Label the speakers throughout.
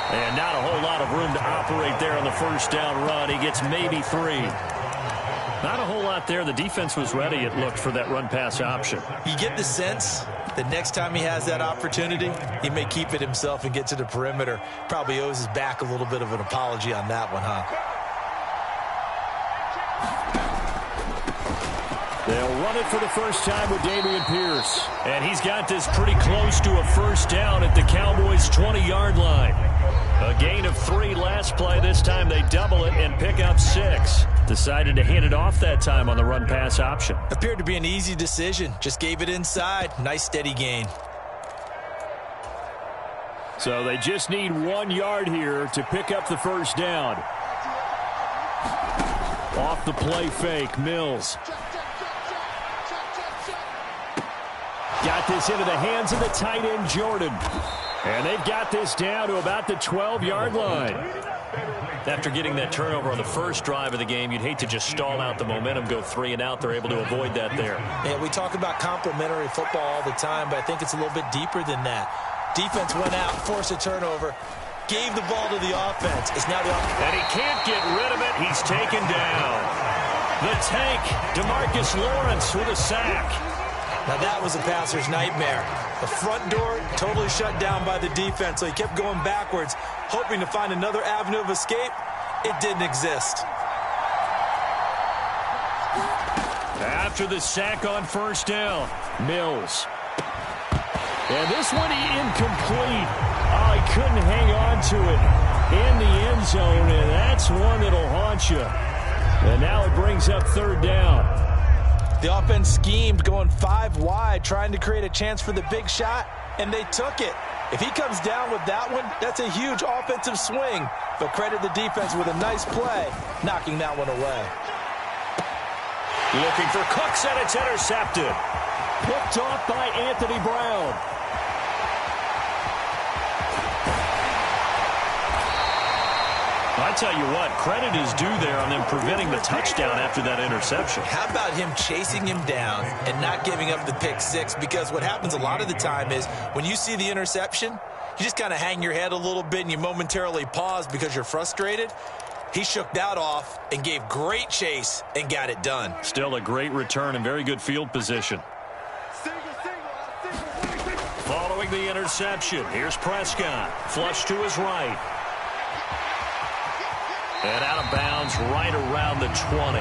Speaker 1: And not a whole lot of room to operate there on the first down run. He gets maybe 3. Not a whole lot there. The defense was ready, it looked, for that run-pass option.
Speaker 2: You get the sense that next time he has that opportunity, he may keep it himself and get to the perimeter. Probably owes his back a little bit of an apology on that one, huh?
Speaker 1: They'll run it for the first time with Dameon Pierce. And he's got this pretty close to a first down at the Cowboys' 20-yard line. A gain of 3 last play. This time they double it and pick up 6. Decided to hand it off that time on the run-pass option.
Speaker 2: Appeared to be an easy decision. Just gave it inside. Nice steady gain.
Speaker 1: So they just need 1 yard here to pick up the first down. Off the play fake, Mills. Got this into the hands of the tight end, Jordan. And they've got this down to about the 12-yard line. After getting that turnover on the first drive of the game, you'd hate to just stall out the momentum, go 3 and out. They're able to avoid that there.
Speaker 2: Yeah, we talk about complementary football all the time, but I think it's a little bit deeper than that. Defense went out, forced a turnover, gave the ball to the offense. It's now the offense.
Speaker 1: And he can't get rid of it. He's taken down. The tank, DeMarcus Lawrence with a sack.
Speaker 2: Now that was a passer's nightmare. The front door totally shut down by the defense, so he kept going backwards, hoping to find another avenue of escape. It didn't exist.
Speaker 1: After the sack on first down, Mills. And this one incomplete. Oh, he couldn't hang on to it in the end zone, and that's one that'll haunt you. And now it brings up third down.
Speaker 2: The offense schemed, going 5 wide, trying to create a chance for the big shot, and they took it. If he comes down with that one, that's a huge offensive swing. But credit the defense with a nice play, knocking that one away.
Speaker 1: Looking for Cooks, and it's intercepted. Picked off by Anthony Brown. I tell you what, credit is due there on them preventing the touchdown after that interception.
Speaker 2: How about him chasing him down and not giving up the pick 6? Because what happens a lot of the time is when you see the interception, you just kind of hang your head a little bit and you momentarily pause because you're frustrated. He shook that off and gave great chase and got it done.
Speaker 1: Still a great return and very good field position. Following the interception, here's Prescott. Flush to his right. And out of bounds right around the 20.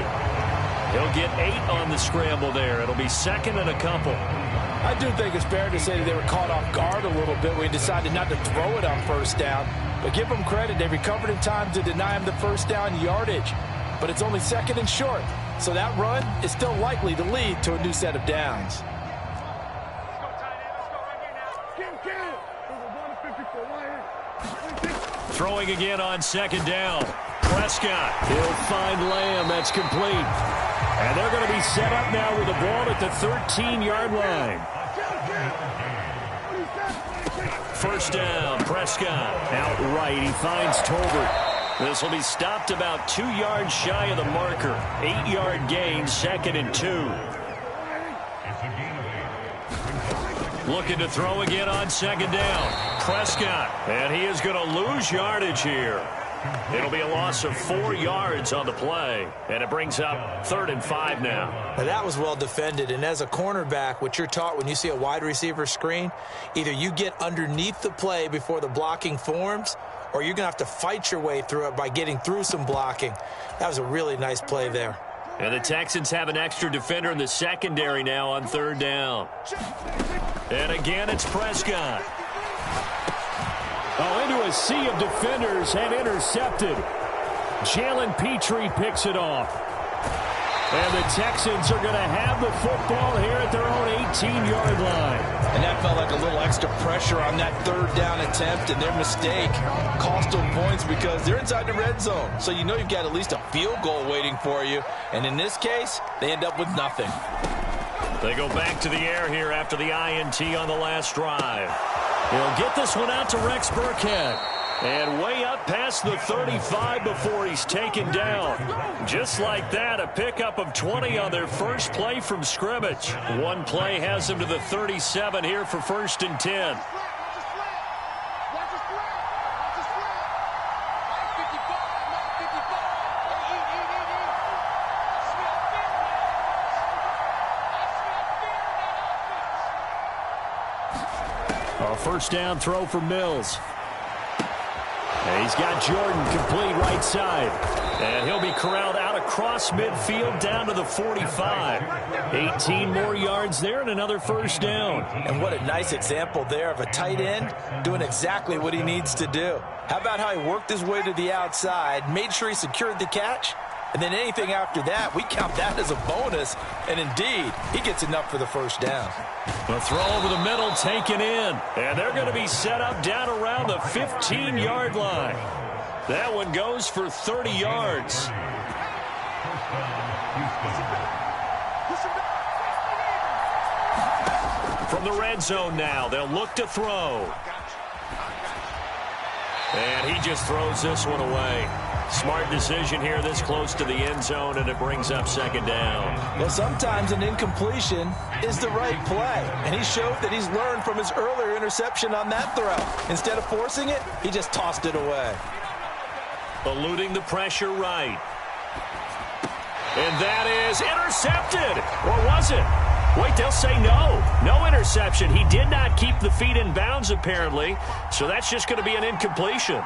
Speaker 1: He'll get 8 on the scramble there. It'll be second and a couple.
Speaker 3: I do think it's fair to say that they were caught off guard a little bit when he decided not to throw it on first down. But give them credit. They recovered in time to deny him the first down yardage. But it's only second and short. So that run is still likely to lead to a new set of downs.
Speaker 1: Throwing again on second down. Prescott. He'll find Lamb. That's complete. And they're going to be set up now with the ball at the 13-yard line. First down, Prescott. Out right, he finds Tolbert. This will be stopped about 2 yards shy of the marker. 8-yard gain, second and 2. Looking to throw again on second down. Prescott. And he is going to lose yardage here. It'll be a loss of 4 yards on the play. And it brings up 3rd and 5 now.
Speaker 2: Now that was well defended. And as a cornerback, what you're taught when you see a wide receiver screen, either you get underneath the play before the blocking forms, or you're going to have to fight your way through it by getting through some blocking. That was a really nice play there.
Speaker 1: And the Texans have an extra defender in the secondary now on 3rd down. And again, it's Prescott. Oh, into a sea of defenders and intercepted. Jalen Petrie picks it off. And the Texans are going to have the football here at their own 18-yard line.
Speaker 3: And that felt like a little extra pressure on that 3rd down attempt, and their mistake cost them points because they're inside the red zone. So you know you've got at least a field goal waiting for you. And in this case, they end up with nothing.
Speaker 1: They go back to the air here after the INT on the last drive. He'll get this one out to Rex Burkhead. And way up past the 35 before he's taken down. Just like that, a pickup of 20 on their first play from scrimmage. One play has them to the 37 here for 1st and 10. A first down throw for Mills. And he's got Jordan complete right side. And he'll be corralled out across midfield down to the 45. 18 more yards there and another first down.
Speaker 2: And what a nice example there of a tight end doing exactly what he needs to do. How about how he worked his way to the outside, made sure he secured the catch, and then anything after that, we count that as a bonus. And indeed, he gets enough for the first down.
Speaker 1: The throw over the middle taken in. And they're going to be set up down around the 15-yard line. That one goes for 30 yards. From the red zone now, they'll look to throw. And he just throws this one away. Smart decision here this close to the end zone, and it brings up second down.
Speaker 2: Well, sometimes an incompletion is the right play, and he showed that he's learned from his earlier interception on that throw. Instead of forcing it, he just tossed it away.
Speaker 1: Eluding the pressure right. And that is intercepted. Or was it? Wait, they'll say no. No interception. He did not keep the feet in bounds, apparently, so that's just going to be an incompletion.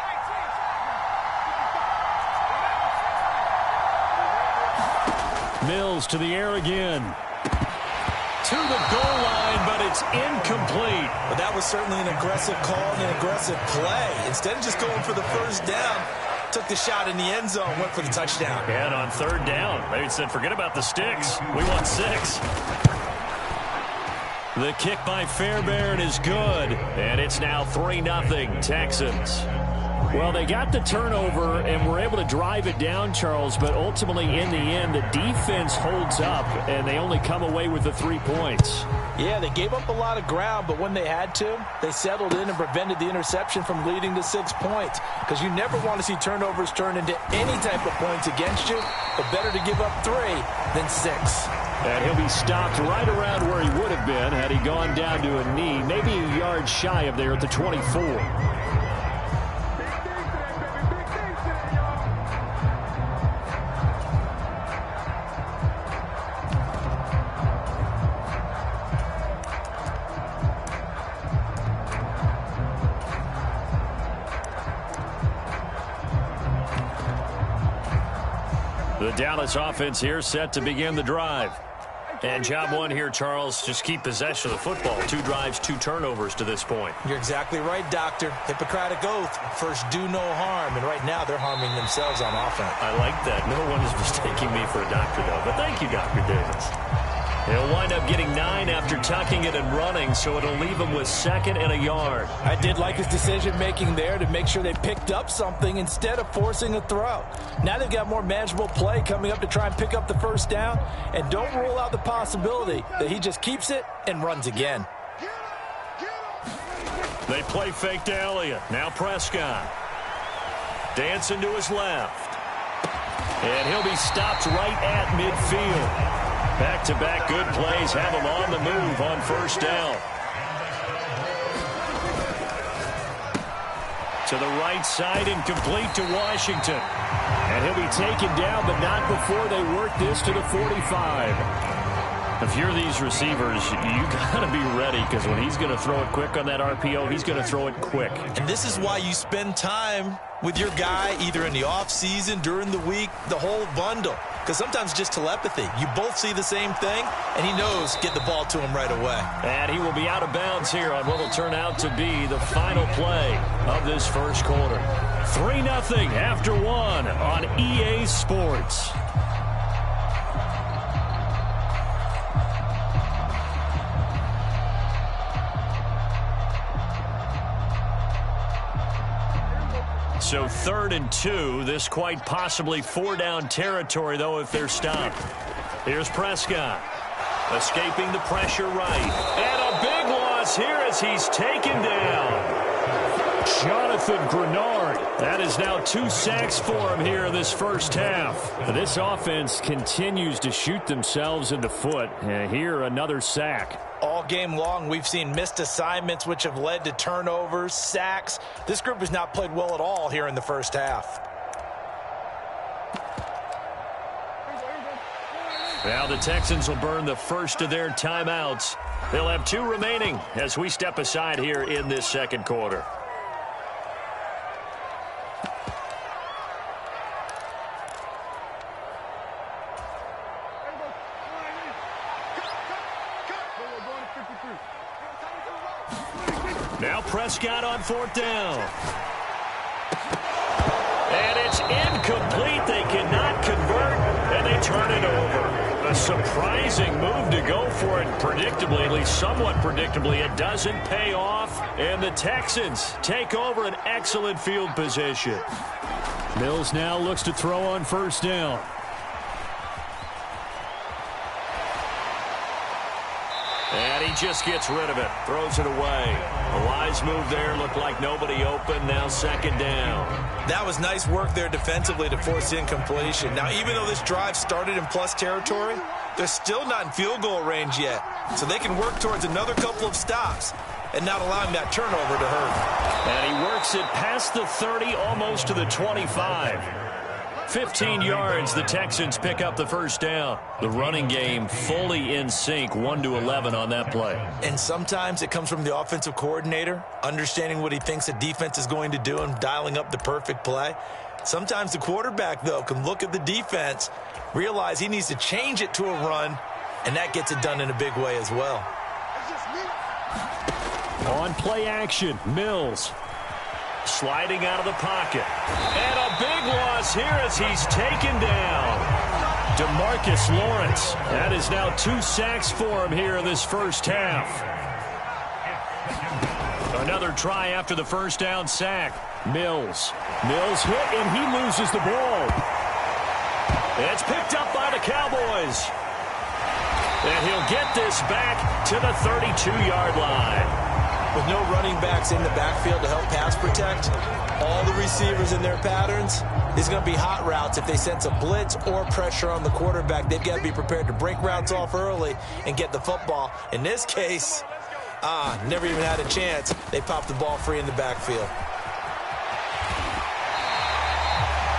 Speaker 1: Mills to the air again. To the goal line, but it's incomplete.
Speaker 2: But that was certainly an aggressive call and an aggressive play. Instead of just going for the first down, took the shot in the end zone, went for the touchdown.
Speaker 1: And on third down, they said, forget about the sticks. We want 6. The kick by Fairbairn is good. And it's now 3-0 Texans. Well, they got the turnover and were able to drive it down, Charles, but ultimately in the end, the defense holds up, and they only come away with the 3 points.
Speaker 2: Yeah, they gave up a lot of ground, but when they had to, they settled in and prevented the interception from leading to 6 points, because you never want to see turnovers turn into any type of points against you, but better to give up 3 than 6.
Speaker 1: And he'll be stopped right around where he would have been had he gone down to a knee, maybe a yard shy of there at the 24. The Dallas offense here set to begin the drive. And job one here, Charles, just keep possession of the football. 2 drives, 2 turnovers to this point.
Speaker 2: You're exactly right, Doctor. Hippocratic oath. First, do no harm. And right now, they're harming themselves on offense.
Speaker 1: I like that. No one is mistaking me for a doctor, though. But thank you, Dr. Davis. They'll wind up getting 9 after tucking it and running, so it'll leave them with 2nd and a yard.
Speaker 2: I did like his decision-making there to make sure they picked up something instead of forcing a throw. Now they've got more manageable play coming up to try and pick up the first down, and don't rule out the possibility that he just keeps it and runs again.
Speaker 1: They play fake to Elliott. Now Prescott. Dancing to his left. And he'll be stopped right at midfield. Back-to-back good plays have him on the move on first down. To the right side and complete to Washington. And he'll be taken down, but not before they work this to the 45. If you're these receivers, you got to be ready, because when he's going to throw it quick on that RPO, he's going to throw it quick.
Speaker 2: And this is why you spend time with your guy either in the offseason, during the week, the whole bundle. Because sometimes just telepathy. You both see the same thing, and he knows get the ball to him right away.
Speaker 1: And he will be out of bounds here on what will turn out to be the final play of this first quarter. 3-0 after 1 on EA Sports. So 3rd and 2. This quite possibly 4-down territory, though, if they're stopped. Here's Prescott. Escaping the pressure right. And a big loss here as he's taken down. Jonathan Grenard. That is now 2 sacks for him here in this first half. This offense continues to shoot themselves in the foot. And here, another sack.
Speaker 2: All game long, we've seen missed assignments, which have led to turnovers, sacks. This group has not played well at all here in the first half.
Speaker 1: Now the Texans will burn the first of their timeouts. They'll have 2 remaining as we step aside here in this second quarter. Now Prescott on 4th down. And it's incomplete. They cannot convert, and they turn it over. A surprising move to go for it predictably, at least somewhat predictably. It doesn't pay off, and the Texans take over an excellent field position.
Speaker 4: Mills now looks to throw on 1st down.
Speaker 1: And he just gets rid of it, throws it away. A wise move there, looked like nobody open, now 2nd down.
Speaker 2: That was nice work there defensively to force incompletion. Now, even though this drive started in plus territory, they're still not in field goal range yet. So they can work towards another couple of stops and not allowing that turnover to hurt.
Speaker 1: And he works it past the 30, almost to the 25. 15 yards, the Texans pick up the 1st down. The running game fully in sync, 1-11 on that play.
Speaker 2: And sometimes it comes from the offensive coordinator, understanding what he thinks the defense is going to do and dialing up the perfect play. Sometimes the quarterback, though, can look at the defense, realize he needs to change it to a run, and that gets it done in a big way as well.
Speaker 4: On play action, Mills.
Speaker 1: Sliding out of the pocket. And a big loss here as he's taken down. DeMarcus Lawrence. That is now 2 sacks for him here in this first half. Another try after the 1st down sack. Mills hit, and he loses the ball. It's picked up by the Cowboys. And he'll get this back to the 32-yard line.
Speaker 2: With no running backs in the backfield to help pass protect, all the receivers in their patterns, it's going to be hot routes. If they sense a blitz or pressure on the quarterback, they've got to be prepared to break routes off early and get the football. In this case, never even had a chance. They popped the ball free in the backfield.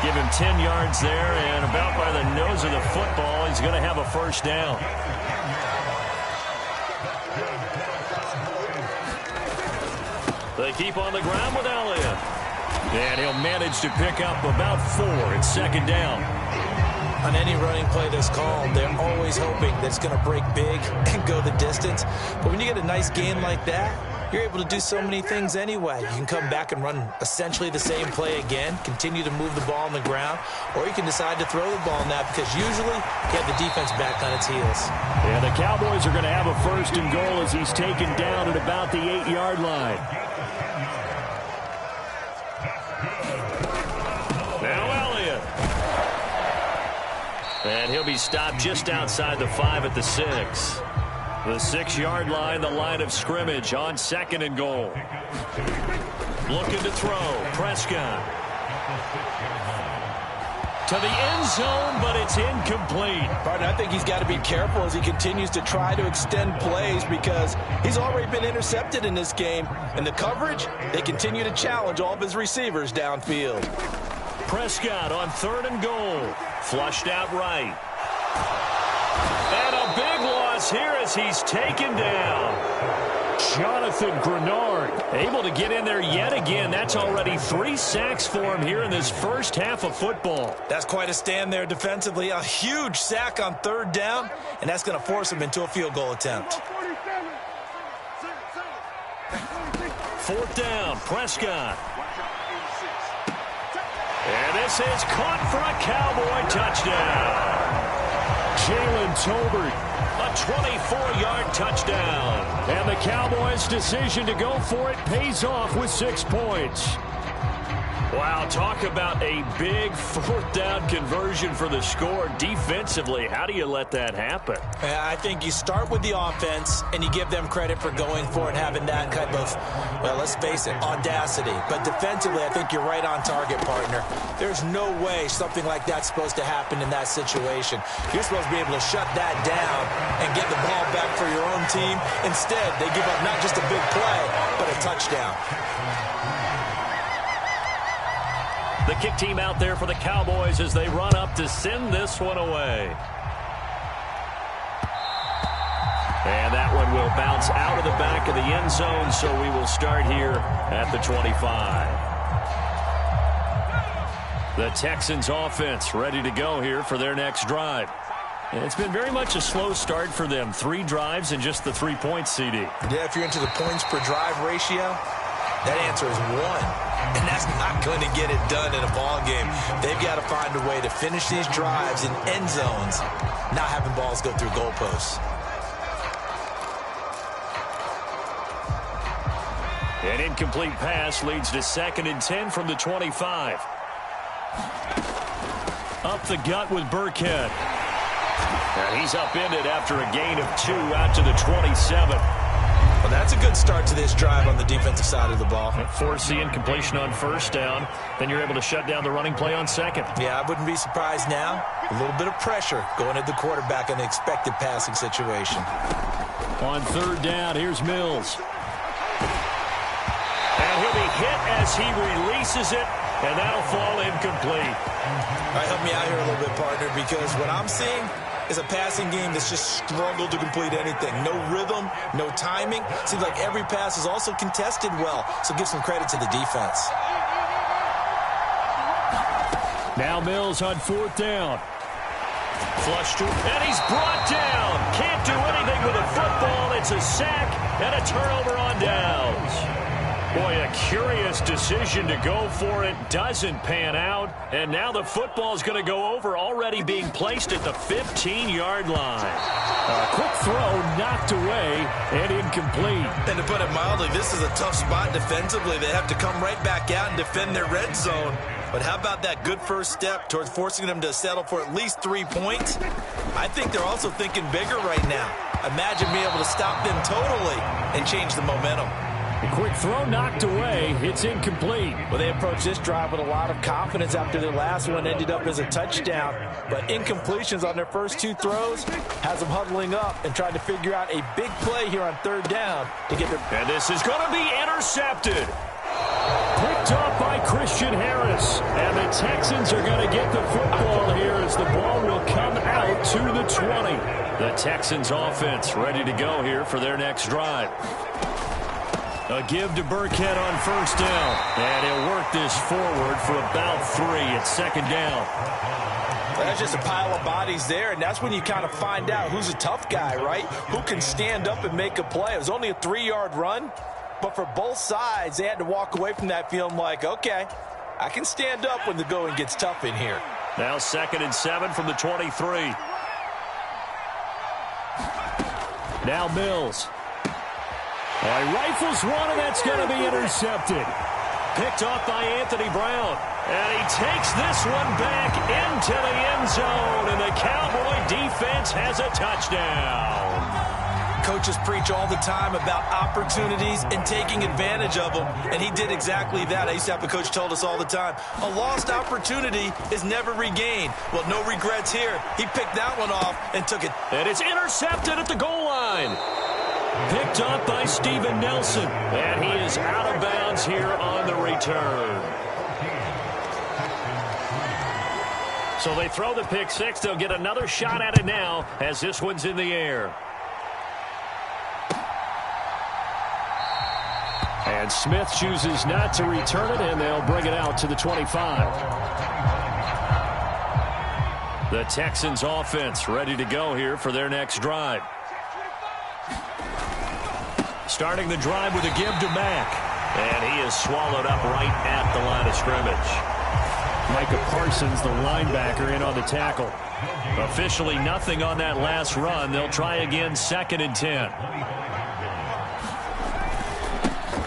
Speaker 1: Give him 10 yards there, and about by the nose of the football, he's going to have a 1st down. They keep on the ground with Elliott. And he'll manage to pick up about 4 at 2nd down.
Speaker 2: On any running play that's called, they're always hoping that it's going to break big and go the distance. But when you get a nice gain like that, you're able to do so many things anyway. You can come back and run essentially the same play again, continue to move the ball on the ground, or you can decide to throw the ball now because usually you have the defense back on its heels.
Speaker 4: And the Cowboys are going to have a 1st and goal as he's taken down at about the 8-yard line.
Speaker 1: And he'll be stopped just outside the 5 at the 6. The 6-yard line, the line of scrimmage on 2nd and goal. Looking to throw. Prescott. To the end zone, but it's incomplete.
Speaker 3: Partner, I think he's got to be careful as he continues to try to extend plays because he's already been intercepted in this game. And the coverage, they continue to challenge all of his receivers downfield.
Speaker 1: Prescott on 3rd and goal. Flushed out right. And a big loss here as he's taken down.
Speaker 4: Jonathan Grenard
Speaker 1: able to get in there yet again. That's already 3 sacks for him here in this first half of football.
Speaker 2: That's quite a stand there defensively. A huge sack on 3rd down, and that's going to force him into a field goal attempt.
Speaker 1: 4th down, Prescott. And this is caught for a Cowboy touchdown.
Speaker 4: Jalen Tolbert.
Speaker 1: A 24-yard touchdown.
Speaker 4: And the Cowboys' decision to go for it pays off with 6 points.
Speaker 1: Wow, talk about a big 4th down conversion for the score. Defensively, how do you let that happen?
Speaker 2: I think you start with the offense, and you give them credit for going for it, having that kind of, well, let's face it, audacity. But defensively, I think you're right on target, partner. There's no way something like that's supposed to happen in that situation. You're supposed to be able to shut that down and get the ball back for your own team. Instead, they give up not just a big play, but a touchdown.
Speaker 1: The kick team out there for the Cowboys as they run up to send this one away. And that one will bounce out of the back of the end zone, so we will start here at the 25. The Texans offense ready to go here for their next drive. And it's been very much a slow start for them. 3 drives and just the 3 points, CD.
Speaker 2: Yeah, if you're into the points per drive ratio, that answer is 1. And that's not going to get it done in a ball game. They've got to find a way to finish these drives in end zones, not having balls go through goalposts.
Speaker 1: An incomplete pass leads to 2nd and 10 from the 25. Up the gut with Burkhead. And he's upended after a gain of 2 out to the 27.
Speaker 2: Well, that's a good start to this drive on the defensive side of the ball.
Speaker 1: Force the incompletion on 1st down. Then you're able to shut down the running play on 2nd.
Speaker 2: Yeah, I wouldn't be surprised now. A little bit of pressure going at the quarterback in an expected passing situation.
Speaker 1: On 3rd down, here's Mills. And he'll be hit as he releases it, and that'll fall incomplete.
Speaker 2: All right, help me out here a little bit, partner, because what I'm seeing is a passing game that's just struggled to complete anything. No rhythm, no timing. Seems like every pass is also contested well, so give some credit to the defense.
Speaker 1: Now Mills on 4th down. Flush to, and he's brought down. Can't do anything with a football. It's a sack and a turnover on downs. Boy, a curious decision to go for it. Doesn't pan out. And now the football's going to go over, already being placed at the 15-yard line. A quick throw knocked away and incomplete.
Speaker 2: And to put it mildly, this is a tough spot defensively. They have to come right back out and defend their red zone. But how about that good first step towards forcing them to settle for at least 3 points? I think they're also thinking bigger right now. Imagine being able to stop them totally and change the momentum.
Speaker 1: A quick throw knocked away. It's incomplete.
Speaker 3: Well, they approached this drive with a lot of confidence after their last one ended up as a touchdown. But incompletions on their first 2 throws has them huddling up and trying to figure out a big play here on 3rd down to get their...
Speaker 1: And this is going to be intercepted. Picked up by Christian Harris. And the Texans are going to get the football here as the ball will come out to the 20. The Texans offense ready to go here for their next drive. A give to Burkhead on 1st down. And he'll work this forward for about 3 at 2nd down.
Speaker 3: That's just a pile of bodies there, and that's when you kind of find out who's a tough guy, right? Who can stand up and make a play. It was only a 3-yard run, but for both sides, they had to walk away from that feeling like, okay, I can stand up when the going gets tough in here.
Speaker 1: Now 2nd and 7 from the 23. Now Mills. And rifles one, and that's going to be intercepted. Picked off by Anthony Brown. And he takes this one back into the end zone, and the Cowboy defense has a touchdown.
Speaker 2: Coaches preach all the time about opportunities and taking advantage of them, and he did exactly that. I used to have a coach told us all the time, a lost opportunity is never regained. Well, no regrets here. He picked that one off and took it.
Speaker 1: And it's intercepted at the goal line. Picked up by Steven Nelson, and he is out of bounds here on the return. So they throw the pick 6. They'll get another shot at it now as this one's in the air. And Smith chooses not to return it, and they'll bring it out to the 25. The Texans offense ready to go here for their next drive. Starting the drive with a give to Mack. And he is swallowed up right at the line of scrimmage. Micah Parsons, the linebacker, in on the tackle. Officially nothing on that last run. They'll try again 2nd and 10.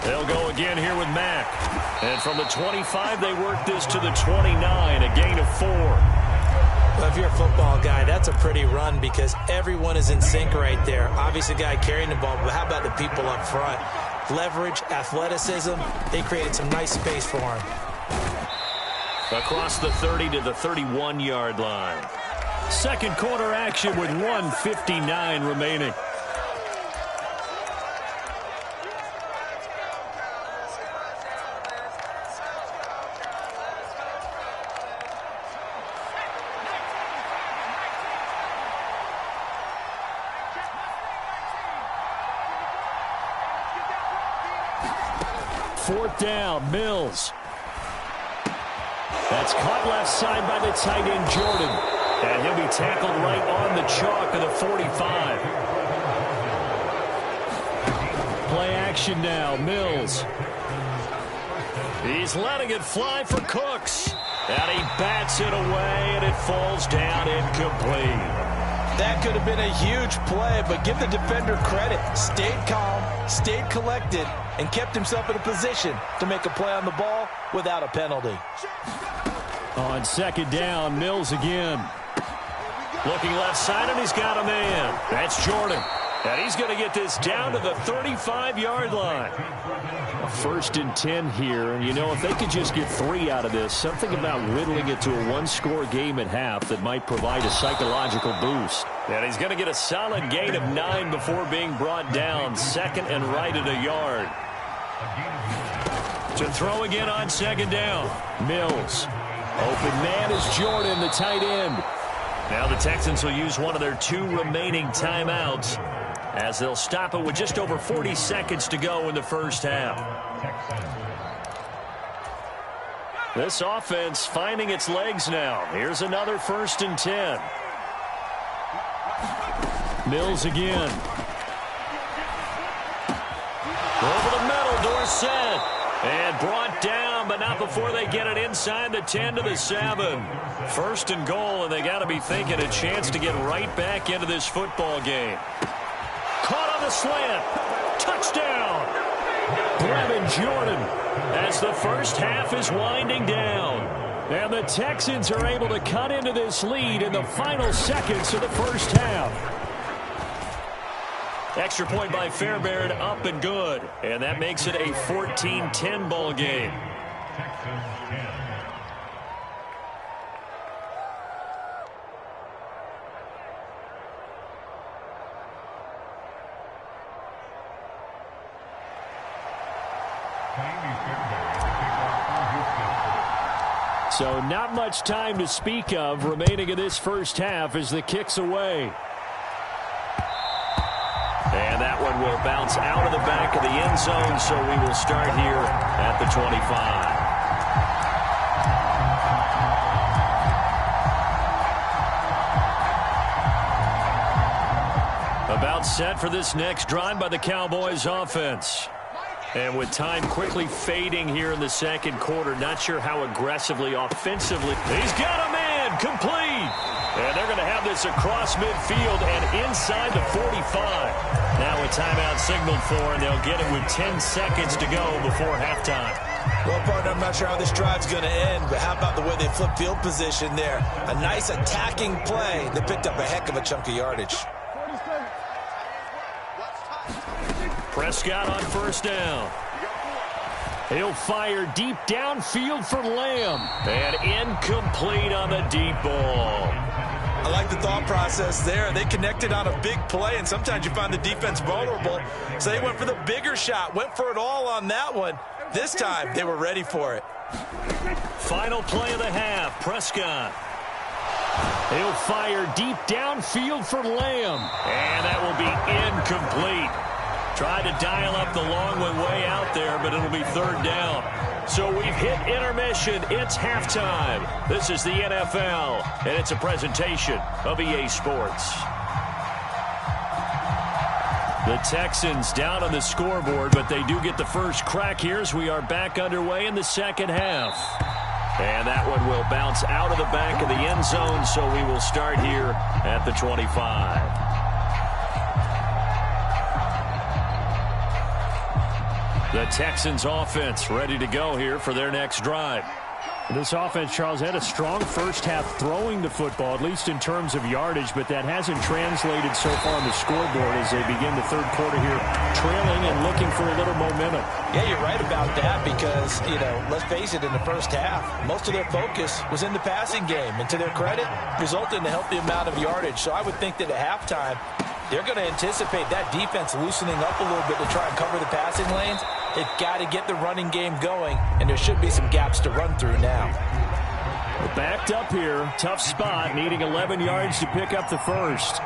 Speaker 1: They'll go again here with Mack. And from the 25, they work this to the 29, a gain of 4.
Speaker 2: Well, if you're a football guy, that's a pretty run because everyone is in sync right there. Obviously, the guy carrying the ball, but how about the people up front? Leverage, athleticism, they created some nice space for him.
Speaker 1: Across the 30 to the 31-yard line. Second quarter action with 1:59 remaining.
Speaker 4: 4th down. Mills. That's caught left side by the tight end, Jordan. And he'll be tackled right on the chalk of the 45. Play action now. Mills. He's letting it fly for Cooks. And he bats it away, and it falls down incomplete.
Speaker 2: That could have been a huge play, but give the defender credit. Stayed calm, stayed collected, and kept himself in a position to make a play on the ball without a penalty.
Speaker 4: On 2nd down, Mills again.
Speaker 1: Looking left side, and he's got a man. That's Jordan. And he's going to get this down to the 35-yard line.
Speaker 4: 1st and 10 here, and you know, if they could just get 3 out of this, something about whittling it to a 1-score game at half that might provide a psychological boost.
Speaker 1: And he's going to get a solid gain of 9 before being brought down. 2nd and right at a yard. To throw again on 2nd down.
Speaker 4: Mills. Open man is Jordan, the tight end.
Speaker 1: Now the Texans will use one of their 2 remaining timeouts, as they'll stop it with just over 40 seconds to go in the first half. This offense finding its legs now. Here's another 1st and 10.
Speaker 4: Mills again.
Speaker 1: Over the middle, Dorsett. And brought down, but not before they get it inside the 10 to the 7. 1st and goal, and they got to be thinking a chance to get right back into this football game. Caught on the slant. Touchdown.
Speaker 4: Brevin Jordan.
Speaker 1: As the first half is winding down.
Speaker 4: And the Texans are able to cut into this lead in the final seconds of the first half.
Speaker 1: Extra point by Fairbairn, up and good. And that makes it a 14-10 ball game.
Speaker 4: So not much time to speak of remaining in this first half as the kick's away.
Speaker 1: And that one will bounce out of the back of the end zone, so we will start here at the 25. About set for this next drive by the Cowboys offense. And with time quickly fading here in the second quarter, not sure how aggressively, offensively. He's got a man, complete. And they're going to have this across midfield and inside the 45. Now a timeout signaled for, and they'll get it with 10 seconds to go before halftime.
Speaker 2: Well, partner, I'm not sure how this drive's going to end, but how about the way they flip field position there? A nice attacking play. They picked up a heck of a chunk of yardage.
Speaker 1: Prescott on 1st down.
Speaker 4: He'll fire deep downfield for Lamb.
Speaker 1: And incomplete on the deep ball.
Speaker 2: I like the thought process there. They connected on a big play, and sometimes you find the defense vulnerable. So they went for the bigger shot, went for it all on that one. This time, they were ready for it.
Speaker 1: Final play of the half, Prescott.
Speaker 4: He'll fire deep downfield for Lamb.
Speaker 1: And that will be incomplete. Tried to dial up the long one way out there, but it'll be 3rd down. So we've hit intermission. It's halftime. This is the NFL, and it's a presentation of EA Sports. The Texans down on the scoreboard, but they do get the first crack here as we are back underway in the second half. And that one will bounce out of the back of the end zone, so we will start here at the 25. The Texans offense ready to go here for their next drive.
Speaker 4: This offense, Charles, had a strong first half throwing the football, at least in terms of yardage, but that hasn't translated so far on the scoreboard as they begin the third quarter here, trailing and looking for a little momentum.
Speaker 2: Yeah, you're right about that because, you know, let's face it, in the first half, most of their focus was in the passing game. And to their credit, resulted in a healthy amount of yardage. So I would think that at halftime, they're going to anticipate that defense loosening up a little bit to try and cover the passing lanes. They've got to get the running game going, and there should be some gaps to run through now.
Speaker 4: We're backed up here. Tough spot, needing 11 yards to pick up the first.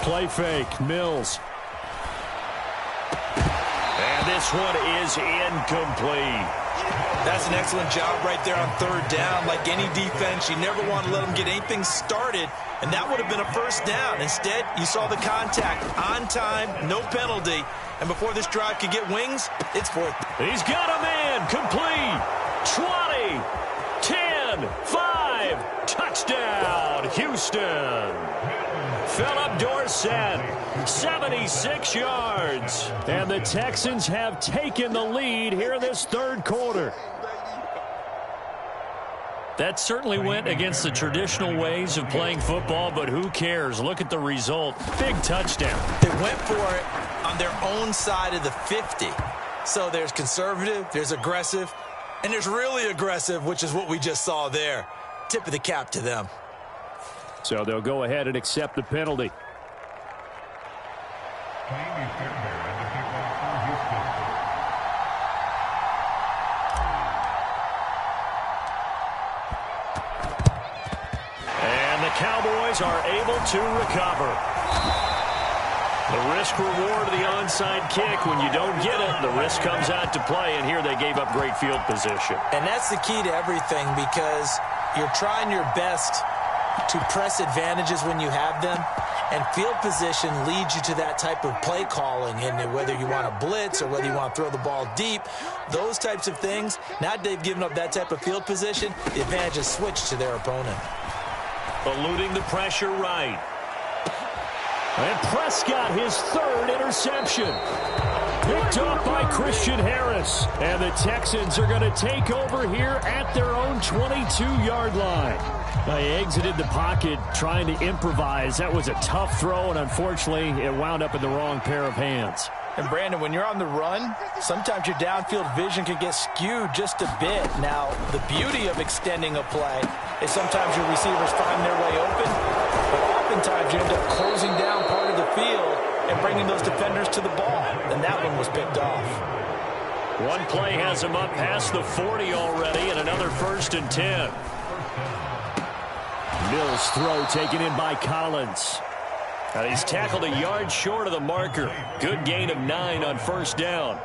Speaker 4: Play fake, Mills.
Speaker 1: And this one is incomplete.
Speaker 2: That's an excellent job right there on third down. Like any defense, you never want to let them get anything started, and that would have been a first down. Instead, you saw the contact on time, no penalty, and before this drive could get wings, it's fourth.
Speaker 1: He's got a man, complete, 20, 10, 5, touchdown, Houston. Philip Dorsett, 76 yards.
Speaker 4: And the Texans have taken the lead here in this third quarter.
Speaker 1: That certainly went against the traditional ways of playing football, but who cares? Look at the result. Big touchdown.
Speaker 2: They went for it on their own side of the 50. So there's conservative, there's aggressive, and there's really aggressive, which is what we just saw there. Tip of the cap to them.
Speaker 4: So they'll go ahead and accept the penalty.
Speaker 1: And the Cowboys are able to recover. The risk-reward of the onside kick, when you don't get it, the risk comes out to play, and here they gave up great field position.
Speaker 2: And that's the key to everything, because you're trying your best to press advantages when you have them, and field position leads you to that type of play calling, and whether you want to blitz or whether you want to throw the ball deep, those types of things. Now they've given up that type of field position, the advantage is switched to their opponent.
Speaker 1: Eluding the pressure right.
Speaker 4: And Prescott, his third interception. Picked up by Christian Harris. And the Texans are going to take over here at their own 22-yard line. They exited the pocket trying to improvise. That was a tough throw, and unfortunately, it wound up in the wrong pair of hands.
Speaker 3: And, Brandon, when you're on the run, sometimes your downfield vision can get skewed just a bit. Now, the beauty of extending a play is sometimes your receivers find their way open, but oftentimes you end up closing down part of the field and bringing those defenders to the ball, and that one was picked off.
Speaker 1: One play has him up past the 40 already, and another 1st and 10.
Speaker 4: Mills' throw taken in by Collins.
Speaker 1: And he's tackled a yard short of the marker. Good gain of 9 on 1st down.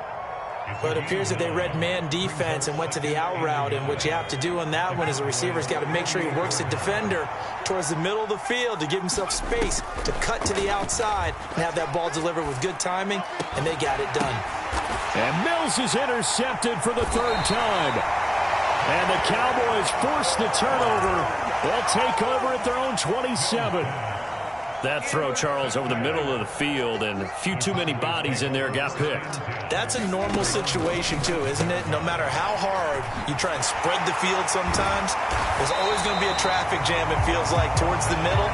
Speaker 2: Well, it appears that they read man defense and went to the out route, and what you have to do on that one is the receiver's got to make sure he works the defender towards the middle of the field to give himself space to cut to the outside and have that ball delivered with good timing, and they got it done.
Speaker 4: And Mills is intercepted for the 3rd time. And the Cowboys force the turnover. They'll take over at their own 27.
Speaker 1: That throw, Charles, over the middle of the field, and a few too many bodies in there got picked.
Speaker 2: That's a normal situation, too, isn't it? No matter how hard you try and spread the field sometimes, there's always going to be a traffic jam, it feels like, towards the middle.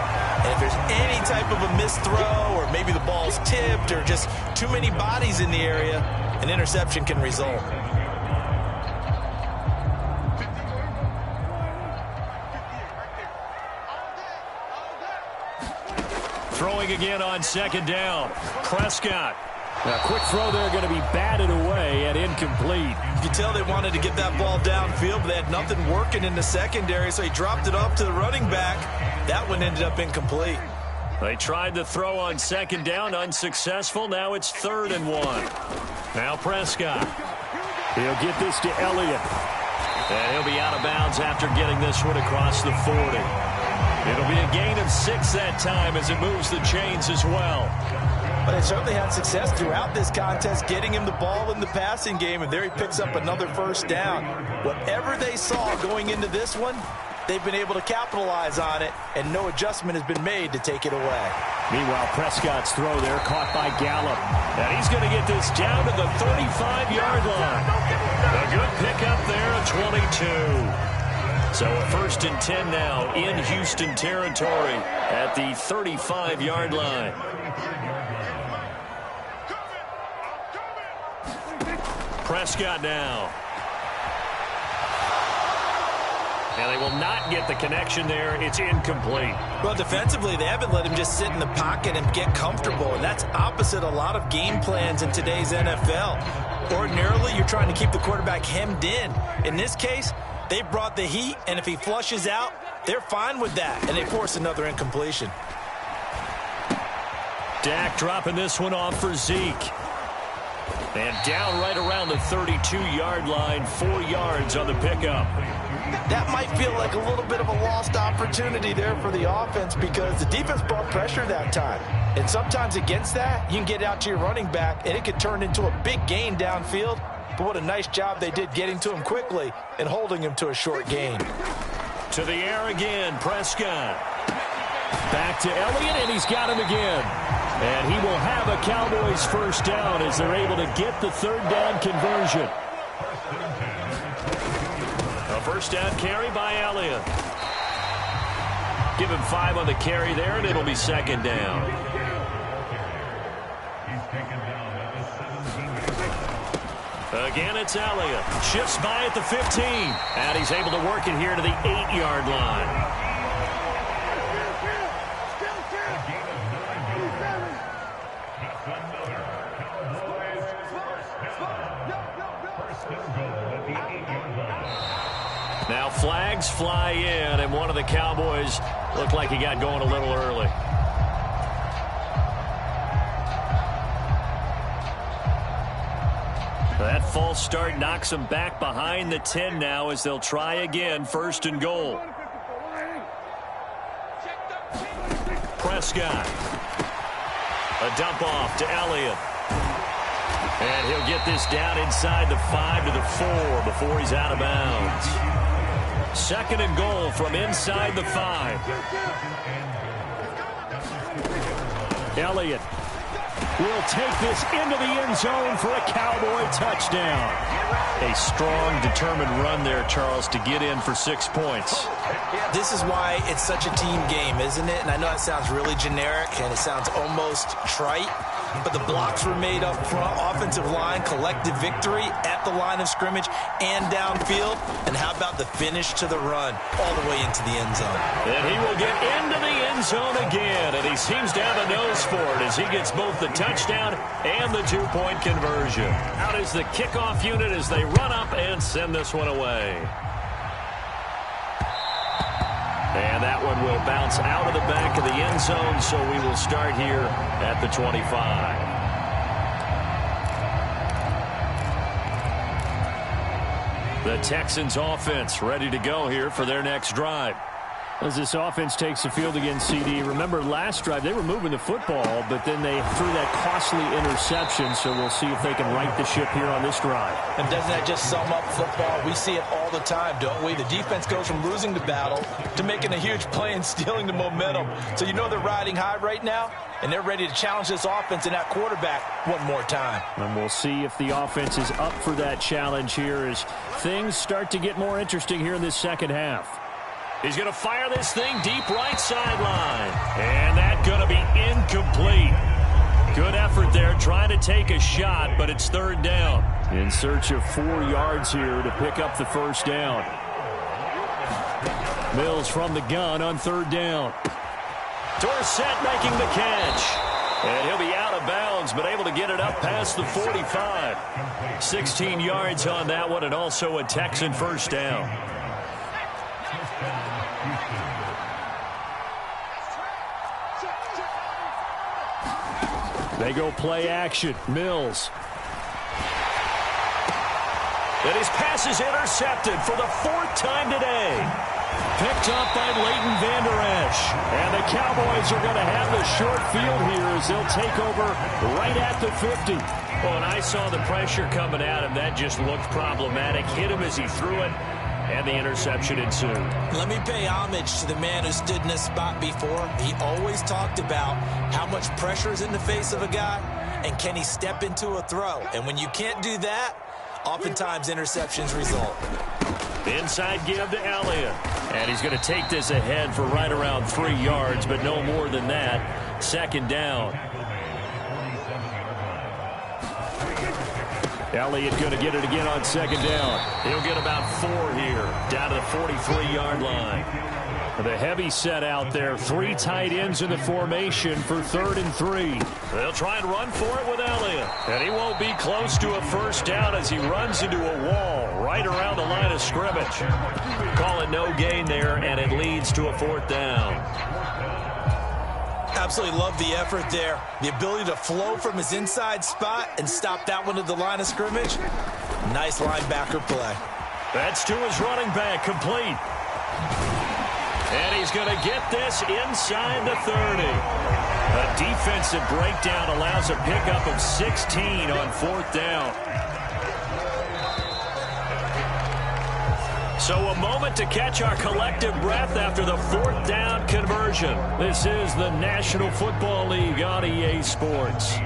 Speaker 2: And if there's any type of a missed throw, or maybe the ball's tipped, or just too many bodies in the area, an interception can result.
Speaker 1: Throwing again on 2nd down. Prescott.
Speaker 4: A quick throw there going to be batted away and incomplete.
Speaker 2: You can tell they wanted to get that ball downfield, but they had nothing working in the secondary, so he dropped it off to the running back. That one ended up incomplete.
Speaker 1: They tried to throw on 2nd down, unsuccessful. Now it's 3rd and 1. Now Prescott.
Speaker 4: He'll get this to Elliott.
Speaker 1: And he'll be out of bounds after getting this one across the 40. It'll be a gain of 6 that time as it moves the chains as well.
Speaker 3: But they certainly had success throughout this contest, getting him the ball in the passing game, and there he picks up another 1st down. Whatever they saw going into this one, they've been able to capitalize on it, and no adjustment has been made to take it away.
Speaker 4: Meanwhile, Prescott's throw there caught by Gallup.
Speaker 1: And he's going to get this down to the 35-yard line. A good pickup there at 22. So a 1st and 10 now in Houston territory at the 35-yard line. Prescott now. And they will not get the connection there. It's incomplete.
Speaker 2: Well, defensively, they haven't let him just sit in the pocket and get comfortable, and that's opposite a lot of game plans in today's NFL. Ordinarily, you're trying to keep the quarterback hemmed in. In this case, they brought the heat, and if he flushes out, they're fine with that, and they force another incompletion.
Speaker 1: Dak dropping this one off for Zeke. And down right around the 32-yard line, 4 yards on the pickup.
Speaker 2: That might feel like a little bit of a lost opportunity there for the offense because the defense brought pressure that time. And sometimes against that, you can get out to your running back, and it could turn into a big gain downfield. But what a nice job they did getting to him quickly and holding him to a short gain.
Speaker 1: To the air again, Prescott. Back to Elliott, and he's got him again. And he will have a Cowboys first down as they're able to get the third down conversion. A first down carry by Elliott. Give him 5 on the carry there, and it'll be second down. Again, it's Elliott. Shifts by at the 15. And he's able to work it here to the 8-yard line. Now flags fly in, and one of the Cowboys looked like he got going a little early. That false start knocks him back behind the 10 now as they'll try again, first and goal. Prescott. A dump off to Elliott. And he'll get this down inside the 5 to the 4 before he's out of bounds. Second and goal from inside the 5. Elliott will take this into the end zone for a Cowboy touchdown. A strong, determined run there, Charles, to get in for 6 points.
Speaker 2: This is why it's such a team game, isn't it? And I know it sounds really generic and it sounds almost trite, but the blocks were made up front, offensive line, collective victory at the line of scrimmage and downfield. And how about the finish to the run all the way into the end zone?
Speaker 1: And he will get into the end zone again, and he seems to have a nose for it as he gets both the touchdown and the 2-point conversion. Out is the kickoff unit as they run up and send this one away. And that one will bounce out of the back of the end zone, so we will start here at the 25. The Texans offense ready to go here for their next drive. As this offense takes the field against CD, remember last drive they were moving the football, but then they threw that costly interception, so we'll see if they can right the ship here on this drive.
Speaker 2: And doesn't that just sum up football? We see it all the time, don't we? The defense goes from losing the battle to making a huge play and stealing the momentum. So you know they're riding high right now, and they're ready to challenge this offense and that quarterback one more time.
Speaker 4: And we'll see if the offense is up for that challenge here as things start to get more interesting here in this second half. He's going to fire this thing deep right sideline. And that's going to be incomplete. Good effort there trying to take a shot, but it's third down. In search of 4 yards here to pick up the first down. Mills from the gun on third down. Dorsett making the catch. And he'll be out of bounds, but able to get it up past the 45. 16 yards on that one, and also a Texan first down. They go play action. Mills. And his pass is intercepted for the 4th time today. Picked up by Leighton Vander Esch. And the Cowboys are going to have the short field here as they'll take over right at the 50. Well, and I saw the pressure coming at him. That just looked problematic. Hit him as he threw it. And the interception ensued.
Speaker 2: Let me pay homage to the man who stood in this spot before. He always talked about how much pressure is in the face of a guy and can he step into a throw. And when you can't do that, oftentimes interceptions result.
Speaker 1: Inside give to Elliott. And he's going to take this ahead for right around 3 yards, but no more than that. Second down. Elliott going to get it again on second down. He'll get about 4 here, down to the 43-yard line. The heavy set out there. 3 tight ends in the formation for 3rd and 3. They'll try and run for it with Elliott. And he won't be close to a first down as he runs into a wall right around the line of scrimmage. Call it no gain there, and it leads to a 4th down.
Speaker 2: Absolutely love the effort there. The ability to flow from his inside spot and stop that one at the line of scrimmage. Nice linebacker play.
Speaker 1: That's to his running back, complete. And he's going to get this inside the 30. A defensive breakdown allows a pickup of 16 on 4th down. So a moment to catch our collective breath after the 4th down conversion. This is the National Football League on EA Sports.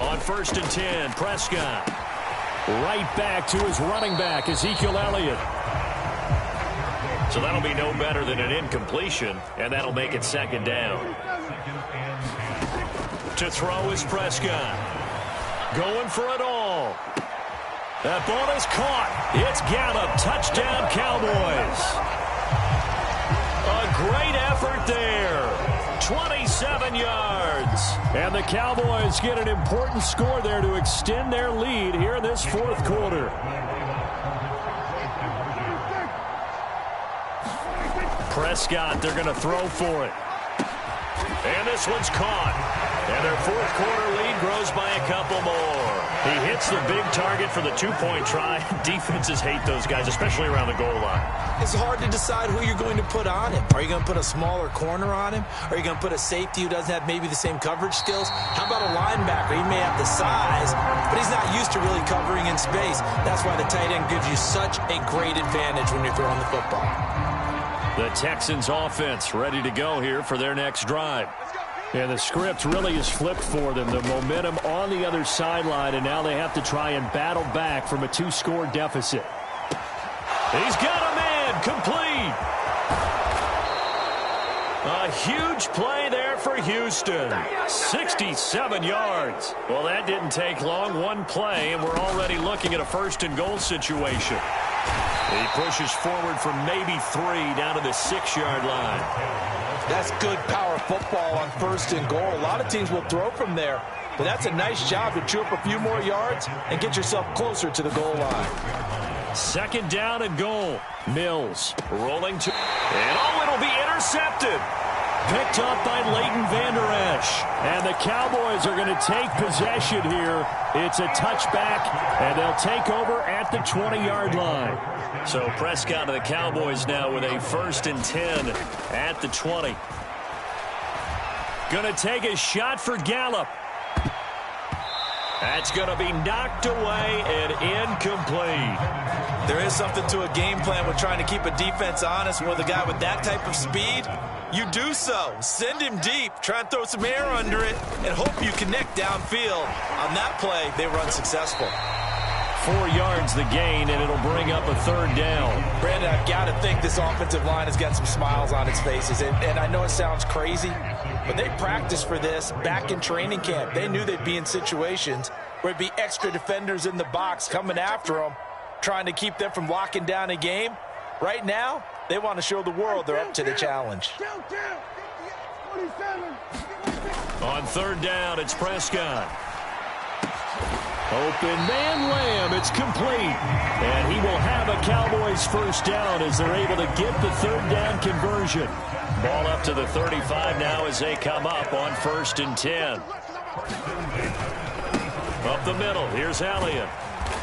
Speaker 1: On 1st and 10, Prescott. Right back to his running back, Ezekiel Elliott. So that'll be no better than an incompletion, and that'll make it 2nd down. To throw is Prescott. Going for it all. That ball is caught. It's Gallup. Touchdown, Cowboys. A great effort there. 27 yards. And the Cowboys get an important score there to extend their lead here in this 4th quarter. Prescott, they're going to throw for it. And this one's caught. And their 4th quarter lead grows by a couple more. He hits the big target for the 2-point try. Defenses hate those guys, especially around the goal line.
Speaker 2: It's hard to decide who you're going to put on him. Are you going to put a smaller corner on him? Are you going to put a safety who doesn't have maybe the same coverage skills? How about a linebacker? He may have the size, but he's not used to really covering in space. That's why the tight end gives you such a great advantage when you're throwing the football.
Speaker 1: The Texans offense ready to go here for their next drive.
Speaker 4: And the script really is flipped for them. The momentum on the other sideline, and now they have to try and battle back from a 2-score deficit.
Speaker 1: He's got a man, complete. A huge play there for Houston. 67 yards. Well, that didn't take long. One play, and we're already looking at a 1st and goal situation. He pushes forward from maybe 3 down to the 6-yard line.
Speaker 3: That's good power football on 1st and goal. A lot of teams will throw from there, but that's a nice job to chew up a few more yards and get yourself closer to the goal line.
Speaker 1: 2nd down and goal. Mills rolling to, and oh, it'll be intercepted. Picked up by Leighton Vander Esch. And the Cowboys are going to take possession here. It's a touchback, and they'll take over at the 20-yard line. So Prescott of the Cowboys now with a 1st and 10 at the 20. Going to take a shot for Gallup. That's going to be knocked away and incomplete.
Speaker 2: There is something to a game plan with trying to keep a defense honest. With a guy with that type of speed, you do so. Send him deep, try and throw some air under it, and hope you connect downfield. On that play, they run successful.
Speaker 1: 4 yards the gain, and it'll bring up a 3rd down.
Speaker 3: Brandon, I've got to think this offensive line has got some smiles on its faces. And I know it sounds crazy, but they practiced for this back in training camp. They knew they'd be in situations where it'd be extra defenders in the box coming after them, trying to keep them from locking down a game. Right now, they want to show the world they're up to the challenge.
Speaker 1: On 3rd down, it's Prescott. Open man Lamb, it's complete. And he will have a Cowboys 1st down as they're able to get the 3rd down conversion. Ball up to the 35 now as they come up on 1st and 10. Up the middle, here's Elliott.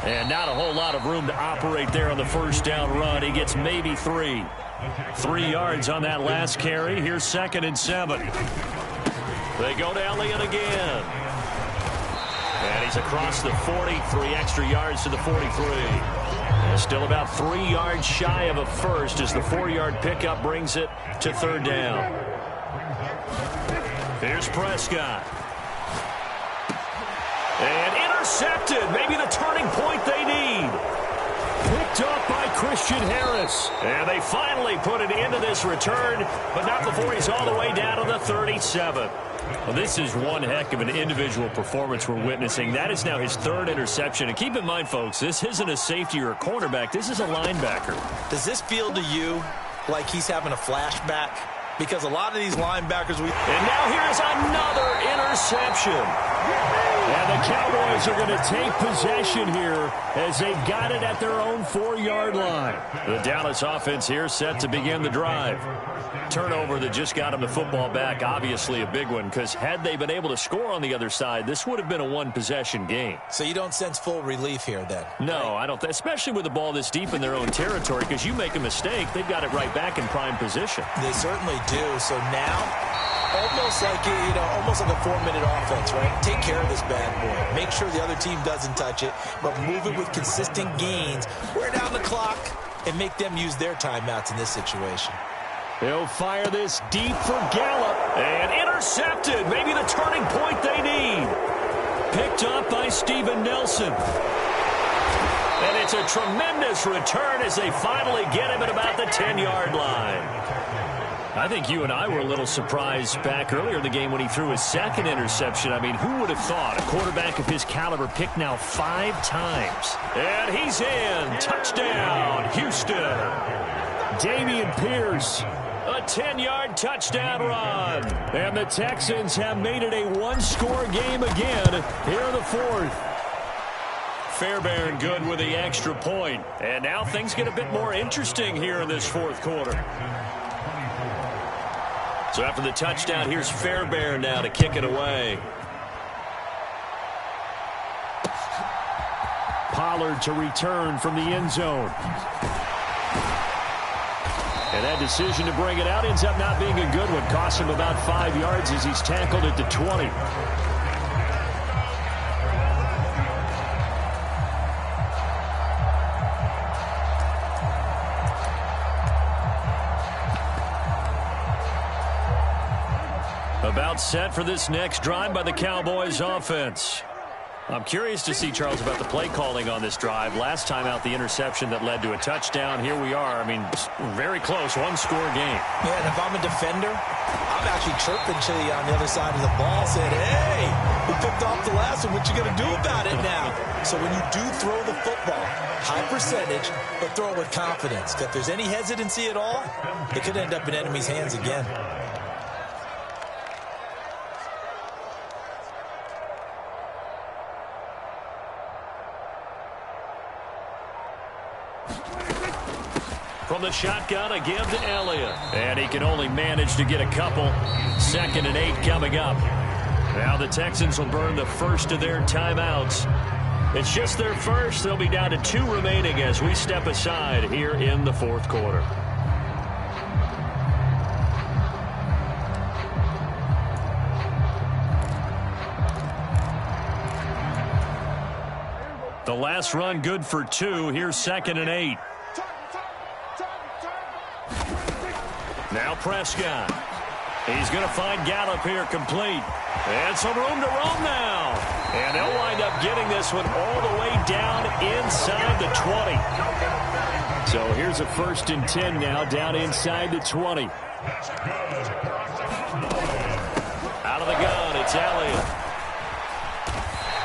Speaker 1: And not a whole lot of room to operate there on the 1st down run. He gets maybe 3. 3 yards on that last carry. Here's 2nd and 7. They go to Elliott again. And he's across the 40, 3 extra yards to the 43. And still about 3 yards shy of a 1st as the 4-yard pickup brings it to 3rd down. Here's Prescott. And intercepted. Maybe the turning point they need. Picked up by Christian Harris. And they finally put it into this return, but not before he's all the way down to the 37. Well, this is one heck of an individual performance we're witnessing. That is now his 3rd interception. And keep in mind, folks, this isn't a safety or a cornerback. This is a linebacker.
Speaker 2: Does this feel to you like he's having a flashback because a lot of these linebackers
Speaker 1: And now here's another interception. And the Cowboys are going to take possession here as they've got it at their own 4-yard line. The Dallas offense here set to begin the drive. Turnover that just got them the football back, obviously a big one, because had they been able to score on the other side, this would have been a one-possession game.
Speaker 2: So you don't sense full relief here then?
Speaker 1: No, I don't, especially with the ball this deep in their own territory, because you make a mistake, they've got it right back in prime position.
Speaker 2: They certainly do. So now, almost like a 4-minute offense, right? Take care of this bad boy. Make sure the other team doesn't touch it, but move it with consistent gains. Wear down the clock and make them use their timeouts in this situation.
Speaker 1: He'll fire this deep for Gallup. And intercepted. Maybe the turning point they need. Picked up by Steven Nelson. And it's a tremendous return as they finally get him at about the 10-yard line. I think you and I were a little surprised back earlier in the game when he threw his second interception. I mean, who would have thought a quarterback of his caliber picked now 5 times? And he's in. Touchdown, Houston. Dameon Pierce. A 10-yard touchdown run. And the Texans have made it a one-score game again here in the 4th. Fairbairn good with the extra point. And now things get a bit more interesting here in this 4th quarter. So after the touchdown, here's Fairbairn now to kick it away.
Speaker 4: Pollard to return from the end zone. And that decision to bring it out ends up not being a good one. Costs him about 5 yards as he's tackled at the 20. About set for this next drive by the Cowboys offense. I'm curious to see, Charles, about the play calling on this drive. Last time out, the interception that led to a touchdown. Here we are. I mean, very close, one-score game.
Speaker 2: Yeah, and if I'm a defender, I'm actually chirping Chili on the other side of the ball, saying, hey, we picked off the last one. What you going to do about it now? So when you do throw the football, high percentage, but throw it with confidence. If there's any hesitancy at all, it could end up in enemy's hands again.
Speaker 1: From the shotgun, a give to Elliott. And he can only manage to get a couple. 2nd and 8 coming up. Now the Texans will burn the first of their timeouts. It's just their first. They'll be down to 2 remaining as we step aside here in the 4th quarter. The last run good for 2. Here's 2nd and 8. Now Prescott. He's going to find Gallup here complete. And some room to roam now. And they'll wind up getting this one all the way down inside the 20. So here's a 1st and 10 now down inside the 20. Out of the gun, it's Elliott.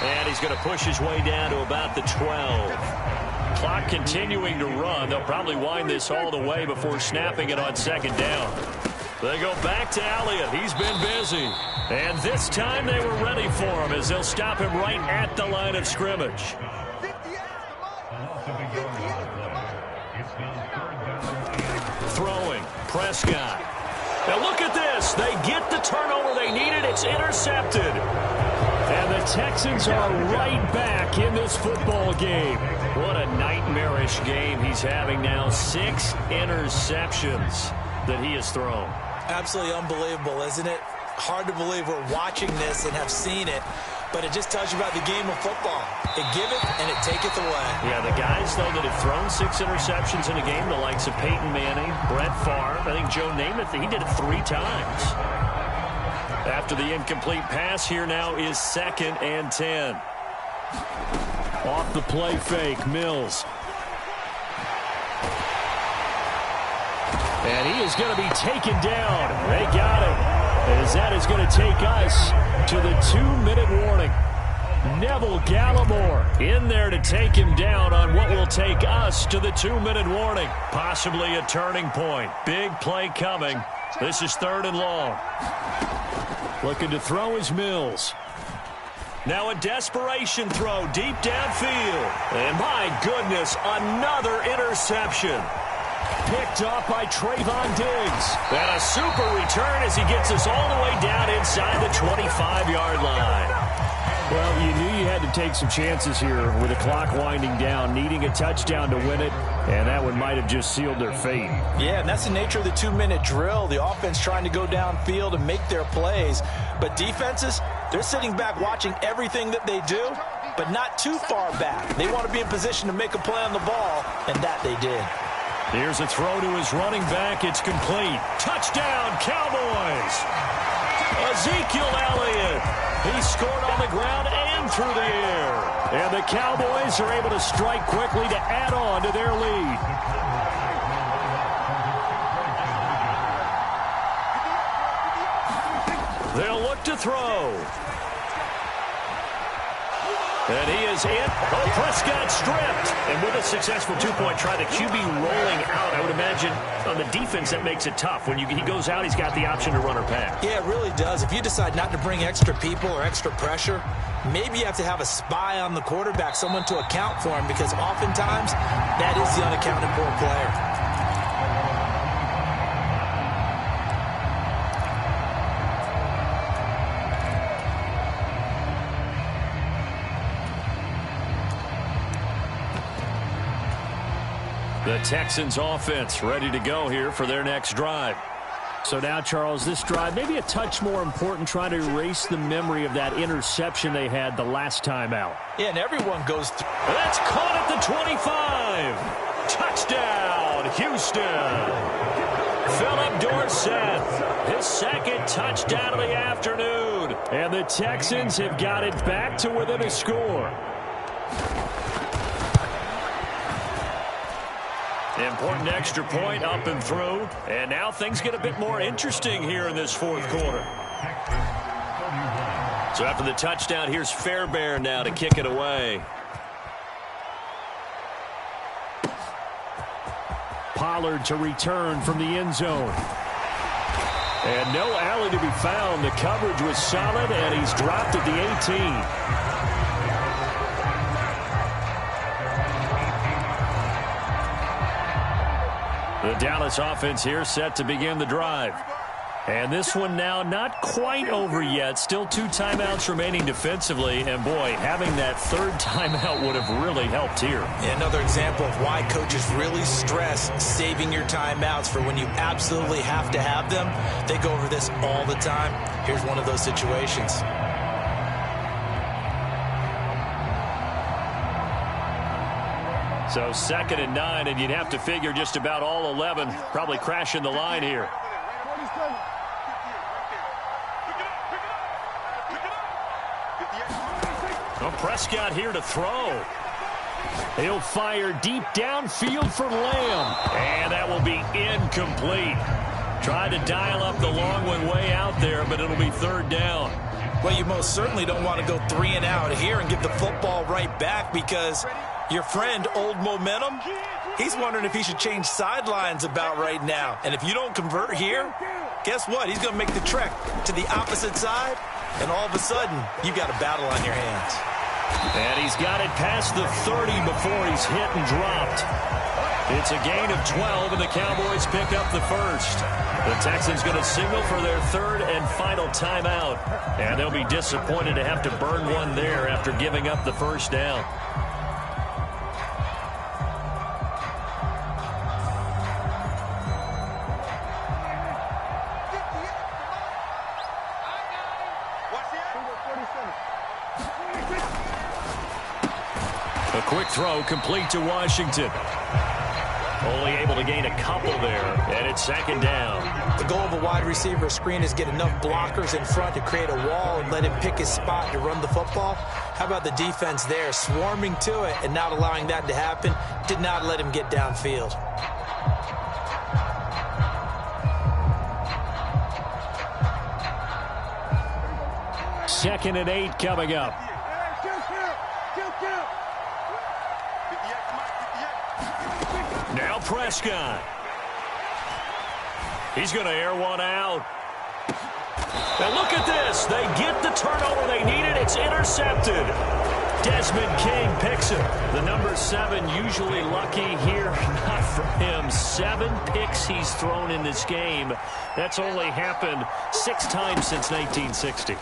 Speaker 1: And he's going to push his way down to about the 12. Clock continuing to run. They'll probably wind this all the way before snapping it on 2nd down. They go back to Elliott. He's been busy. And this time they were ready for him as they'll stop him right at the line of scrimmage. Throwing. Prescott. Now look at this. They get the turnover they needed. It's intercepted. And the Texans are right back in this football game. What a nightmarish game he's having now. 6 interceptions that he has thrown.
Speaker 2: Absolutely unbelievable, isn't it? Hard to believe we're watching this and have seen it, but it just tells you about the game of football. It giveth and it taketh away.
Speaker 1: Yeah, the guys, though, that have thrown 6 interceptions in a game, the likes of Peyton Manning, Brett Favre, I think Joe Namath, he did it 3 times. After the incomplete pass, here now is 2nd and 10. Off the play fake, Mills. And he is going to be taken down. They got him. As that is going to take us to the 2-minute warning. Neville Gallimore in there to take him down on what will take us to the 2-minute warning. Possibly a turning point. Big play coming This is 3rd and long. Looking to throw is Mills. Now a desperation throw deep downfield. And my goodness, another interception. Picked off by Trayvon Diggs. And a super return as he gets us all the way down inside the 25-yard line.
Speaker 4: Well, you knew you had to take some chances here with the clock winding down, needing a touchdown to win it, and that one might have just sealed their fate.
Speaker 3: Yeah, and that's the nature of the 2-minute drill. The offense trying to go downfield and make their plays. But defenses, they're sitting back watching everything that they do, but not too far back. They want to be in position to make a play on the ball, and that they did.
Speaker 1: Here's a throw to his running back. It's complete. Touchdown, Cowboys! Ezekiel Elliott. He scored on the ground and through the air. And the Cowboys are able to strike quickly to add on to their lead. They'll look to throw. And he is in. Oh, Prescott stripped. And with a successful two-point try, the QB rolling out. I would imagine on the defense that makes it tough. When he goes out, he's got the option to run or pass.
Speaker 3: Yeah, it really does. If you decide not to bring extra people or extra pressure, maybe you have to have a spy on the quarterback, someone to account for him, because oftentimes that is the unaccounted for player.
Speaker 1: The Texans offense ready to go here for their next drive.
Speaker 4: So now, Charles, this drive may be a touch more important, trying to erase the memory of that interception they had the last time out.
Speaker 3: Yeah, and everyone goes through.
Speaker 1: That's caught at the 25. Touchdown, Houston. Philip Dorsett, his second touchdown of the afternoon. And the Texans have got it back to within a score. Important extra point up and through. And now things get a bit more interesting here in this fourth quarter. So after the touchdown, here's Fairbairn now to kick it away.
Speaker 4: Pollard to return from the end zone.
Speaker 1: And no alley to be found. The coverage was solid, and he's dropped at the 18. The Dallas offense here set to begin the drive. And this one now not quite over yet. Still 2 timeouts remaining defensively. And, boy, having that third timeout would have really helped here.
Speaker 2: Another example of why coaches really stress saving your timeouts for when you absolutely have to have them. They go over this all the time. Here's one of those situations.
Speaker 1: So 2nd and 9, and you'd have to figure just about all 11 probably crashing the line here. Well, Prescott here to throw. He'll fire deep downfield for Lamb. And that will be incomplete. Tried to dial up the long one way out there, but it'll be 3rd down.
Speaker 2: Well, you most certainly don't want to go 3 and out here and give the football right back, because your friend, Old Momentum, he's wondering if he should change sidelines about right now. And if you don't convert here, guess what? He's going to make the trek to the opposite side, and all of a sudden, you've got a battle on your hands.
Speaker 1: And he's got it past the 30 before he's hit and dropped. It's a gain of 12, and the Cowboys pick up the first. The Texans going to signal for their 3rd and final timeout. And they'll be disappointed to have to burn one there after giving up the first down. A quick throw complete to Washington. Only able to gain a couple there, and it's 2nd down.
Speaker 2: The goal of a wide receiver screen is get enough blockers in front to create a wall and let him pick his spot to run the football. How about the defense there, swarming to it and not allowing that to happen? Did not let him get downfield.
Speaker 4: Second and 8 coming up.
Speaker 1: Now Prescott. He's going to air one out. And look at this. They get the turnover they needed. It's intercepted. Desmond King picks it. The number 7 usually lucky here. Not for him. 7 picks he's thrown in this game. That's only happened 6 times since 1960.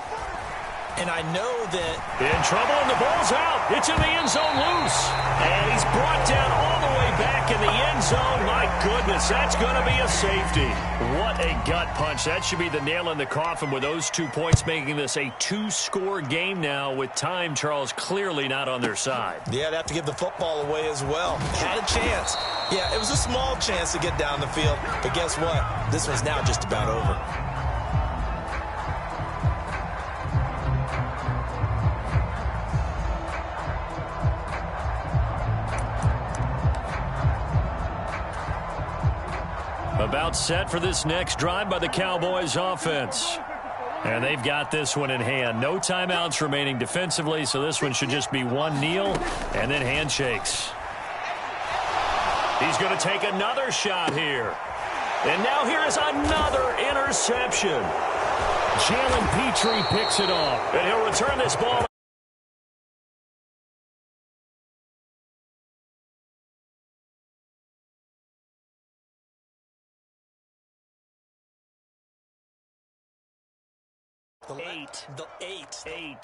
Speaker 2: And I know that...
Speaker 1: In trouble, and the ball's out. It's in the end zone loose. And he's brought down all the way back in the end zone. My goodness, that's going to be a safety. What a gut punch. That should be the nail in the coffin with those 2 points, making this a 2-score game now with time, Charles, clearly not on their side.
Speaker 2: Yeah, they have to give the football away as well. Had a chance. Yeah, it was a small chance to get down the field. But guess what? This one's now just about over.
Speaker 1: About set for this next drive by the Cowboys offense. And they've got this one in hand. No timeouts remaining defensively, so this one should just be one kneel and then handshakes. He's going to take another shot here. And now here is another interception.
Speaker 4: Jalen Petrie picks it off.
Speaker 1: And he'll return this ball.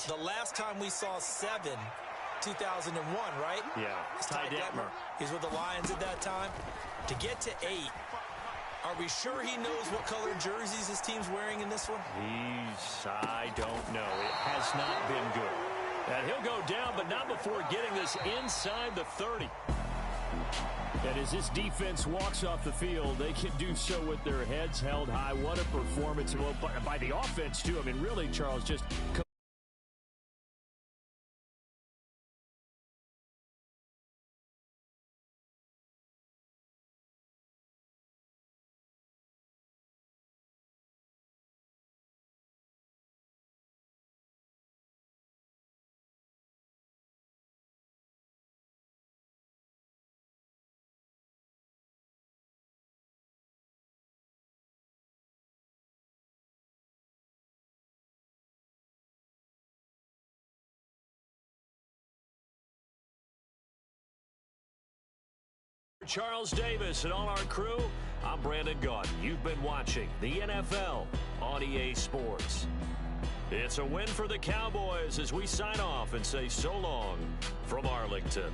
Speaker 2: The last time we saw 7, 2001, right?
Speaker 1: Yeah.
Speaker 2: It's Ty Detmer. He's with the Lions at that time. To get to 8, are we sure he knows what color jerseys his team's wearing in this one?
Speaker 1: I don't know. It has not been good. And he'll go down, but not before getting this inside the 30.
Speaker 4: And as this defense walks off the field, they can do so with their heads held high. What a performance by the offense, too. I mean, really, Charles, just...
Speaker 1: Charles Davis and all our crew, I'm Brandon Gaudin. You've been watching the NFL on EA Sports. It's a win for the Cowboys as we sign off and say so long from Arlington.